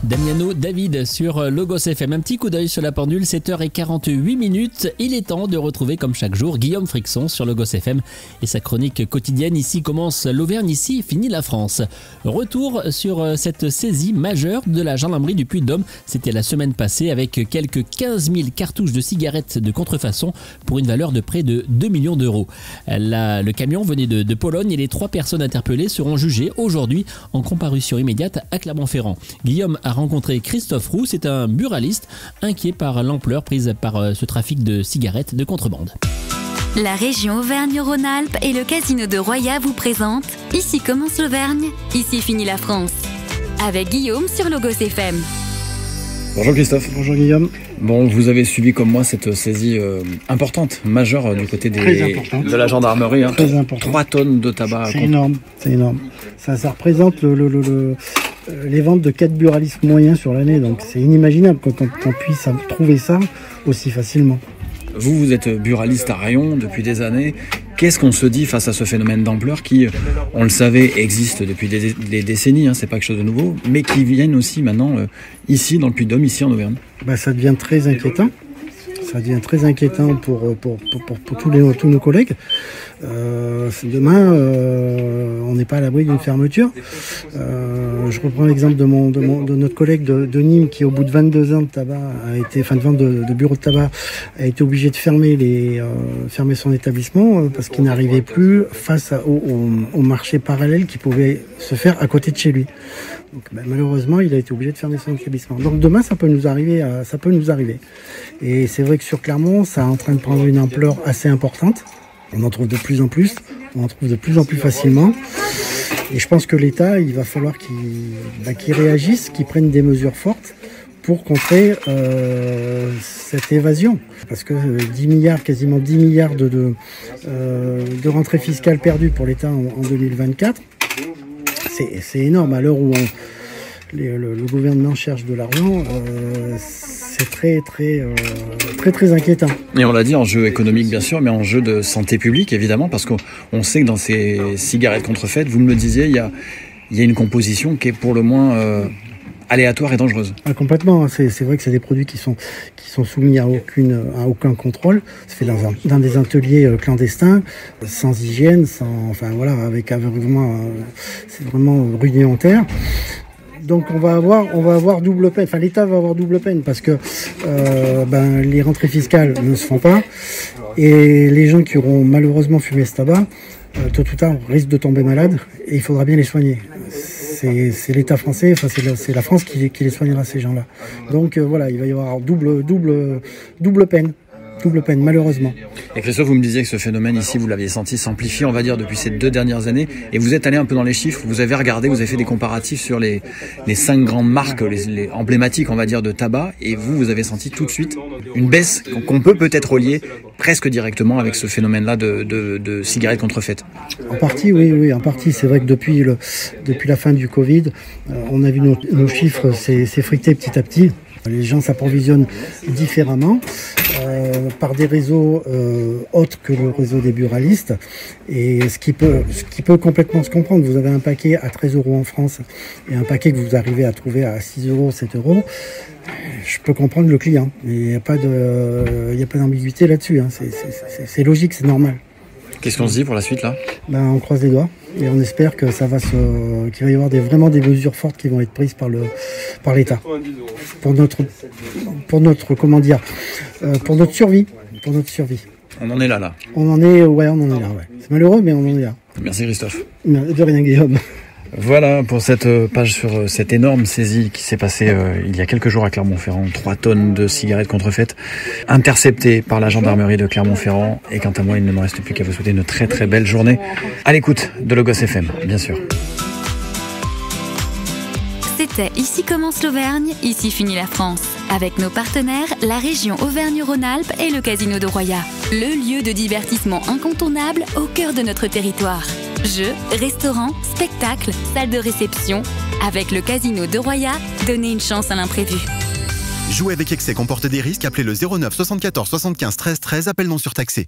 Damiano David sur Logos FM. Un petit coup d'œil sur la pendule, 7h48. Il est temps de retrouver comme chaque jour Guillaume Frixon sur Logos FM et sa chronique quotidienne. Ici commence l'Auvergne, ici finit la France. Retour sur cette saisie majeure de la gendarmerie du Puy-de-Dôme. C'était la semaine passée avec quelques 15 000 cartouches de cigarettes de contrefaçon pour une valeur de près de 2 millions d'euros. Le camion venait de Pologne et les 3 personnes interpellées seront jugées aujourd'hui en comparution immédiate à Clermont-Ferrand. Guillaume a rencontré Christophe Roux, c'est un buraliste inquiet par l'ampleur prise par ce trafic de cigarettes de contrebande. La région Auvergne-Rhône-Alpes et le casino de Roya vous présentent Ici commence l'Auvergne, ici finit la France. Avec Guillaume sur Logos FM. Bonjour Christophe. Bonjour Guillaume. Bon, vous avez suivi comme moi cette saisie importante, majeure du côté de la gendarmerie. Très important. 3 tonnes de tabac. C'est énorme, c'est énorme. Ça représente les ventes de 4 buralistes moyens sur l'année, donc c'est inimaginable qu'on puisse trouver ça aussi facilement. Vous êtes buraliste à Rayon depuis des années. Qu'est-ce qu'on se dit face à ce phénomène d'ampleur qui, on le savait, existe depuis des décennies, c'est pas quelque chose de nouveau, mais qui viennent aussi maintenant ici dans le Puy-de-Dôme, ici en Auvergne? Ça devient très inquiétant. Ça devient très inquiétant pour tous nos collègues. Demain, on n'est pas à l'abri d'une fermeture. Je reprends l'exemple de notre collègue de Nîmes qui, au bout de 22 ans de tabac, de vente de bureau de tabac, a été obligé de fermer son établissement parce qu'il n'arrivait plus face au marché parallèle qui pouvait se faire à côté de chez lui. Donc, malheureusement, il a été obligé de fermer son établissement. Donc demain, ça peut nous arriver. Et c'est vrai que sur Clermont, ça est en train de prendre une ampleur assez importante. On en trouve de plus en plus. On en trouve de plus en plus facilement. Et je pense que l'État, il va falloir qu'il réagisse, qu'il prenne des mesures fortes pour contrer cette évasion. Parce que 10 milliards, quasiment 10 milliards de rentrées fiscales perdues pour l'État en 2024, c'est énorme. À l'heure où le gouvernement cherche de l'argent, c'est très inquiétant. Et on l'a dit, enjeu économique bien sûr, mais enjeu de santé publique évidemment, parce qu'on sait que dans ces cigarettes contrefaites, vous me le disiez, il y a une composition qui est pour le moins aléatoire et dangereuse. Complètement. C'est vrai que c'est des produits qui sont soumis à aucun contrôle. C'est fait dans des ateliers clandestins, sans hygiène, avec vraiment, c'est vraiment rudimentaire. Donc on va avoir double peine. Enfin, l'État va avoir double peine parce que les rentrées fiscales ne se font pas et les gens qui auront malheureusement fumé ce tabac, tôt ou tard, risquent de tomber malades et il faudra bien les soigner. C'est l'État français, c'est la France qui les soignera, ces gens-là. Donc il va y avoir double peine. Double peine, malheureusement. Et Christophe, vous me disiez que ce phénomène ici, vous l'aviez senti s'amplifier, on va dire, depuis ces 2 dernières années. Et vous êtes allé un peu dans les chiffres, vous avez regardé, vous avez fait des comparatifs sur les 5 grandes marques, les emblématiques, on va dire, de tabac. Et vous avez senti tout de suite une baisse qu'on peut peut-être relier presque directement avec ce phénomène-là de cigarettes contrefaites. En partie, oui, en partie. C'est vrai que depuis la fin du Covid, on a vu nos chiffres s'effriter petit à petit. Les gens s'approvisionnent différemment par des réseaux autres que le réseau des buralistes, et ce qui peut complètement se comprendre. Vous avez un paquet à 13 € en France et un paquet que vous arrivez à trouver à 6 €, 7 €. Je peux comprendre le client, mais il n'y a pas d'ambiguïté là-dessus. C'est logique, c'est normal. Qu'est-ce qu'on se dit pour la suite là? On croise les doigts et on espère que qu'il va y avoir vraiment des mesures fortes qui vont être prises par l'État pour notre survie. On en est là. On en est là. C'est malheureux, mais on en est là. Merci Christophe. De rien Guillaume. Voilà pour cette page sur cette énorme saisie qui s'est passée il y a quelques jours à Clermont-Ferrand. 3 tonnes de cigarettes contrefaites interceptées par la gendarmerie de Clermont-Ferrand. Et quant à moi, il ne me reste plus qu'à vous souhaiter une très très belle journée à l'écoute de Logos FM, bien sûr. C'était Ici commence l'Auvergne, ici finit la France. Avec nos partenaires, la région Auvergne-Rhône-Alpes et le casino de Roya. Le lieu de divertissement incontournable au cœur de notre territoire. Jeux, restaurants, spectacles, salles de réception. Avec le casino de Roya, donnez une chance à l'imprévu. Jouer avec excès comporte des risques. Appelez le 09 74 75 13 13, appel non surtaxé.